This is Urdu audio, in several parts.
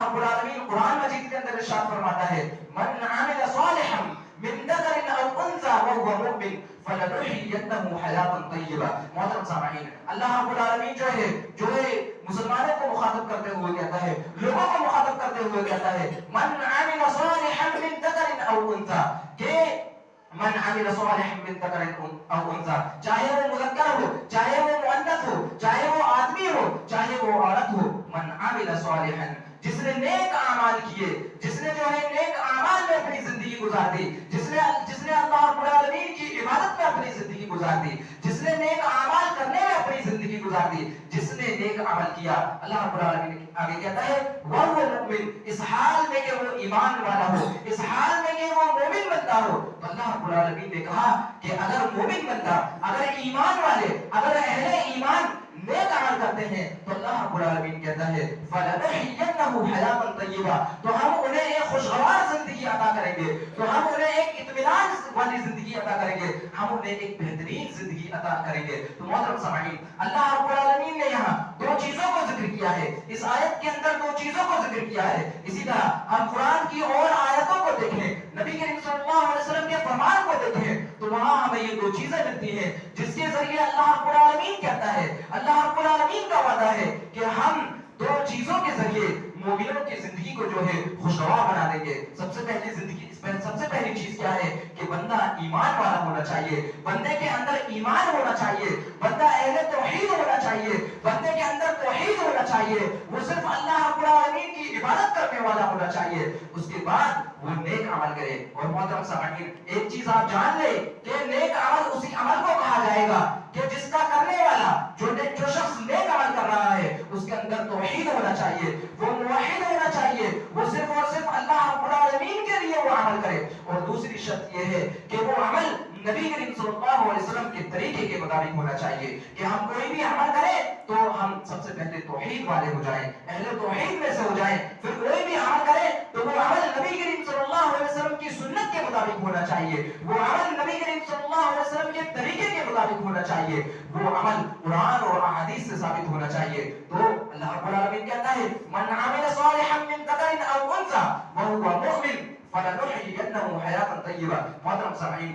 رب العالمین قرآن مجید کے اندر ارشاد فرماتا ہے من عمل صالحا من ذکر او انثى وهو مؤمن فلنحيينه حیاتا طیبہ. محترم سامعین، اللہ رب العالمین جو ہے مسلمانوں کو مخاطب کرتے ہوئے کہتا ہے، لوگوں کو مخاطب کرتے ہوئے کہتا ہے من عمل صالحا من ذکر او انثى، کہ من عمل صالحا من ذکر او انثى، چاہے وہ مذکر ہو، چاہے وہ مؤنث ہو، چاہے وہ آدمی ہو، چاہے وہ عورت ہو، من عمل صالحا، جس نے نیک اعمال کیے، جس نے جو ہے نیک اعمال میں اپنی زندگی گزار دی، جس نے اللہ رب العالمین کی عبادت میں اپنی زندگی گزار دی، جس نے نیک اعمال کرنے میں اپنی زندگی گزار دی، جس نے نیک عمل کیا، اللہ رب العالمین آگے کہتا ہے وَهُوَ مُؤْمِنٌ، اس حال میں کہ وہ ایمان والا ہو، اس حال میں کہ وہ مومن بندہ ہو. تو اللہ رب العالمین نے کہا کہ اگر مومن بندہ، اگر ایمان والے، اگر اہل ایمان نیک عمل کرتے ہیں تو اللہ رب العالمین کہتا ہے فَلَنُحْيِيَنَّهُ حَيَاةً طَيِّبَةً، تو ہم انہیں ایک خوشگوار زندگی عطا کریں گے، تو ہم انہیں ایک اطمینان والی زندگی عطا کریں گے، ہم انہیں ایک بہترین زندگی عطا کریں گے. تو محترم سامعین، اللہ رب العالمین نے یہاں دو چیزوں کو ذکر کیا ہے، اس آیت کے اندر دو چیزوں کو ذکر کیا ہے. اسی طرح ہم قرآن کی اور آیتوں کو دیکھیں، نبی کریم صلی اللہ علیہ وسلم کے فرمان کو دیکھیں تو وہاں ہمیں یہ دو چیزیں ملتی ہیں جس کے ذریعے اللہ رب العالمین کہتا ہے، اللہ رب العالمین کا وعدہ ہے کہ ہم دو چیزوں کے ذریعے مومنوں کی زندگی کو جو ہے خوشگوار بنا دیں گے. سب سے پہلی چیز کیا ہے کہ بندہ ایمان والا ہونا چاہیے، بندے کے اندر ایمان ہونا چاہیے، بندہ اہل توحید ہونا چاہیے، بندے کے اندر توحید ہونا چاہیے، وہ صرف اللہ رب العالمین کی عبادت کرنے والا ہونا چاہیے، اس کے بعد وہ نیک عمل کرے. اور محترم سامعین، ایک چیز آپ جان لیں کہ نیک عمل اسی عمل کو کہا جائے گا کہ جس کا کرنے والا، جو شخص نیک عمل کر رہا ہے اس کے اندر توحید ہونا چاہیے، وہ موحد ہونا چاہیے، وہ صرف اور صرف اللہ رب العالمین کے لیے وہ عمل کرے. اور دوسری شرط یہ ہے کہ وہ عمل نبی کریم صلی اللہ علیہ وسلم کے طریقے کے مطابق ہونا چاہیے، کہ ہم کوئی بھی عمل کریں تو ہم سب سے پہلے توحید والے ہو جائیں، اہل توحید میں سے ہو جائیں، پھر کوئی بھی عمل کریں تو وہ عمل نبی کریم صلی اللہ علیہ وسلم کی سنت کے مطابق ہونا چاہیے، وہ عمل نبی کریم صلی اللہ علیہ وسلم کے طریقے کے مطابق ہونا چاہیے، وہ عمل قرآن اور احادیث سے ثابت ہونا چاہیے. تو اللہ رب العالمین کہتا ہے من عمل صالحا من ذکر او انثى وهو مؤمن فلنحيينه حیاتا طیبہ. محترم سامعین،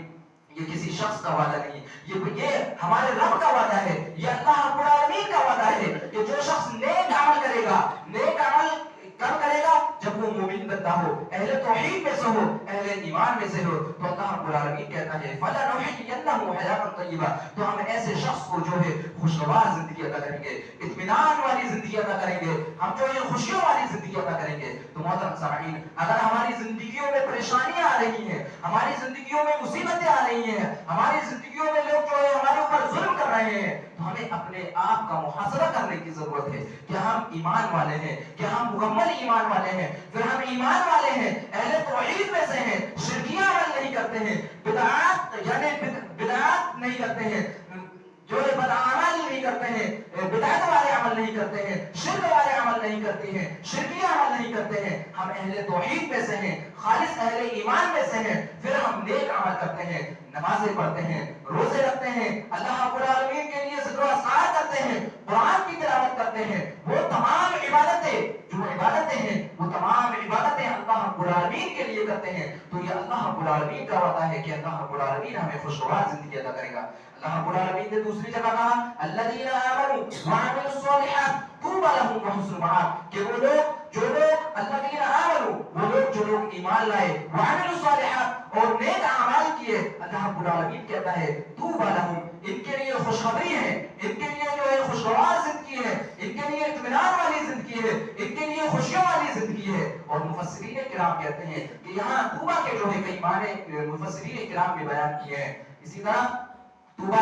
یہ کسی شخص کا وعدہ نہیں، یہ ہمارے رب کا وعدہ ہے، یہ اللہ رب العالمین کا وعدہ ہے کہ جو شخص نیک عمل کرے گا، نیک عمل کب کرے گا؟ جب وہ مومن بندہ ہو، اہل توحید میں سے ہو، اہل ایمان میں سے ہو. تو اللہ رب العالمین کہتا ہے فَلَنُحْيِيَنَّهُ حَيَاةً طَيِّبَةً، تو ہم ایسے شخص کو جو ہے خوشگوار زندگی عطا کریں گے، اطمینان والی زندگی عطا کریں گے، ہم جو ہے خوشیوں والی زندگی عطا کریں گے. تو محترم سامعین، اگر ہماری زندگیوں میں پریشانیاں آ رہی ہیں، ہماری زندگیوں میں مصیبتیں آ رہی ہیں، ہماری زندگیوں میں لوگ جو ہے ہمارے اوپر ظلم کر رہے ہیں، تو ہمیں اپنے آپ کا محاسبہ کرنے کی ضرورت ہے کہ ہم ایمان والے ہیں، کہ ہم مکمل ایمان والے ہیں. پھر ہم ایمان والے ہیں، اہل توحید میں سے ہیں، شرکیہ عمل نہیں کرتے ہیں، بدعات نہیں کرتے ہیں، جو بدعمل نہیں کرتے ہیں، بدعت والے عمل نہیں کرتے ہیں، شرک والے عمل نہیں کرتے ہیں، شرکیہ عمل نہیں کرتے ہیں. ہم اہل توحید میں سے ہیں، خالص اہل ایمان میں سے ہیں. پھر ہم نیک عمل کرتے ہیں، نمازیں پڑھتے ہیں، روزے رکھتے ہیں، اللہ رب العالمین کے لیے ذکر و اذکار کرتے ہیں، قرآن کی تلاوت کرتے ہیں. وہ تمام عبادتیں جو عبادتیں ہیں، وہ تمام عبادتیں اللہ رب العالمین کے لیے کرتے ہیں. تو یہ اللہ رب العالمین کا وعدہ ہے کہ اللہ رب العالمین ہمیں خوشگوار زندگی عطا کرے گا. اللہ رب العالمین نے دوسری جگہ کہا الذین آمنوا وعملوا الصالحات طوبی لهم وحسن مآب، کہ وہ لوگ الذین آمنوا، وہ لوگ جو لوگ ایمان لائے، وعملوا الصالحات، اور نیک اعمال کیے، اللہ رب العالمین کہتا ہے طوبی لهم، ان کے لیے خوشخبری ہے، ان کے لیے جو ہے خوشگوار زندگی ہے، ان کے لیے اطمینان والی زندگی ہے، ان کے لیے خوشیوں والی زندگی ہے. اور مفسرین کرام کہتے ہیں کہ یہاں طوبی کے جو ہے کئی معنی مفسرین کرام نے بیان کیے ہیں. اسی طرح طوبی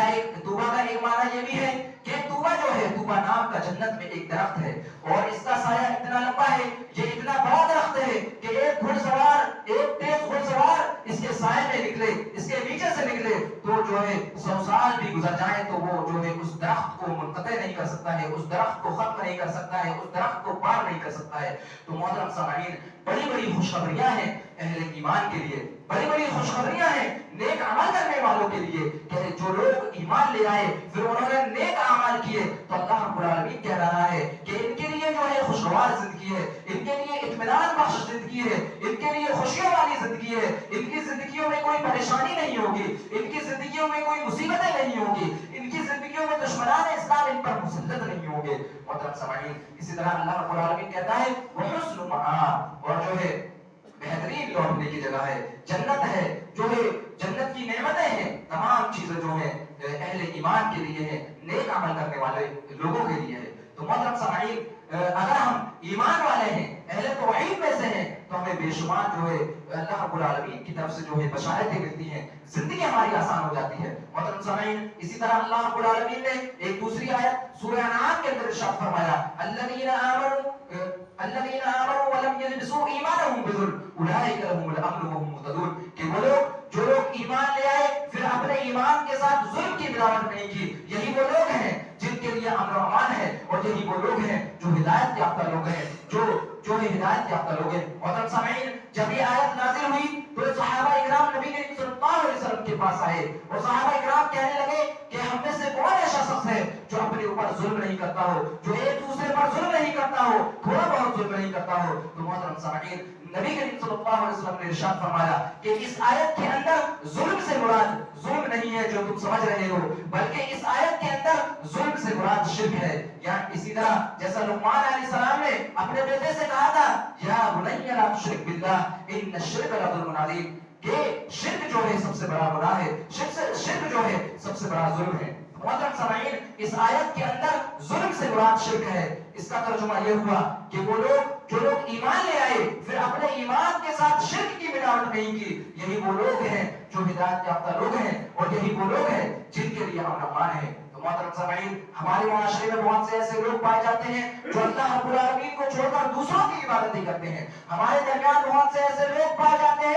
کا ایک معنی یہ بھی ہے کہ طوبی جو ہے، طوبی نام کا جنت میں ایک درخت ہے اور اس کا سایہ اتنا لمبا ہے، یہ اتنا بڑا درخت ہے کہ ایک تیز گھڑ سوار اس کے سائے میں نکلے، اس کے نیچے سے نکلے تو جو ہے 100 سال بھی گزر جائیں تو وہ جو ہے اس درخت کو منقطع نہیں کر سکتا ہے، اس درخت کو ختم نہیں کر سکتا ہے، اس درخت کو پار نہیں کر سکتا ہے۔ تو محترم سامعین، بڑی بڑی خوشخبریاں ہیں اہل ایمان کے لیے، بڑی بڑی خوشخبریاں ہیں نیک عمل کرنے والوں کے لیے کہ جو لوگ ایمان لے آئے پھر انہوں نے نیک اعمال کیے تو اللہ رب العالمین کہہ رہا ہے کہ ان کے لیے جو ہے خوشگوار زندگی ہے، ان کے لیے اطمینان بخش زندگی ہے، ان کے لیے خوشیوں والی زندگی ہے، ان کی زندگیوں میں کوئی پریشانی نہیں ہوگی، ان کی زندگیوں میں کوئی مصیبتیں نہیں ہوگی، ان کی زندگیوں میں دشمنان اسلام ان پر مسلط نہیں ہوں گے۔ محترم سامعین، اسی طرح اللہ رب العالمین کہتا ہے وحسن مآب، اور جو ہے بہترین لوٹنے کی جگہ ہے، جنت ہے، جو ہے جنت کی نعمتیں ہیں، تمام چیزیں جو ہیں اہل ایمان کے لیے ہیں، نیک عمل کرنے والے لوگوں کے لیے ہے۔ تو محترم سامعین، اگر ہم ایمان والے ہیں، اہل توحید میں سے ہیں، تو ہمیں بے شمار جو ہے اللہ رب العالمین کی طرف سے جو ہے بشارتیں ملتی ہیں، زندگی ہماری آسان ہو جاتی ہے۔ محترم سامعین، اسی طرح اللہ رب العالمین نے ایک دوسری آیت سورہ انعام کے اندر ارشاد فرمایا الذین آمنوا ولم یلبسوا ایمانهم بظلم اولئک لهم الامن وهم مهتدون، کہ وہ لوگ جو لوگ ایمان لے آئے پھر اپنے ایمان کے ساتھ ظلم کی ملاوٹ نہیں کی، یہی وہ لوگ ہیں جن کے لیے امن و امان ہے، اور یہی وہ لوگ ہیں جو ہدایت یافتہ لوگ ہیں، جو ہدایت یافتہ لوگ ہیں۔ محترم سامعین، جب یہ آیت نازل ہوئی تو صحابہ اکرام نبی کریم صلی اللہ علیہ وسلم کے پاس آئے اور صحابہ اکرام کہنے لگے کہ ہم میں سے کون ایسا شخص ہے جو اپنے اوپر ظلم نہیں کرتا ہو، جو ایک دوسرے پر ظلم نہیں کرتا ہو، تھوڑا بہت ظلم نہیں کرتا ہو۔ تو محترم سامعین، نبی کریم صلی اللہ علیہ وسلم نے ارشاد فرمایا کہ اس آیت کے اندر ظلم سے مراد ظلم نہیں ہے جو تم سمجھ رہے ہو، بلکہ اس آیت کے اندر ظلم سے مراد شرک ہے۔ یا اسی طرح جیسا لقمان علیہ السلام نے اپنے بیٹے سے کہا تھا یا بنی لا تشرک باللہ ان الشرک لظلم عظیم، کہ شرک جو ہے سب سے بڑا گناہ ہے، شرک جو ہے سب سے بڑا ظلم ہے۔ محترم سامعین، اس آیت کے اندر ظلم سے مراد شرک ہے۔ اس کا ترجمہ یہ ہوا کہ وہ لوگ جو لوگ ایمان لے آئے پھر اپنے ایمان کے ساتھ شرک کی ملاوٹ نہیں کی، یہی وہ لوگ ہیں جو ہدایت یافتہ لوگ ہیں، اور یہی وہ لوگ ہیں جن کے لیے امن و امان ہے۔ تو محترم سامعین، ہمارے معاشرے میں بہت سے ایسے لوگ پائے جاتے ہیں جو اللہ رب العالمین کو چھوڑ کر دوسروں کی عبادتیں کرتے ہیں۔ ہمارے درمیان بہت سے ایسے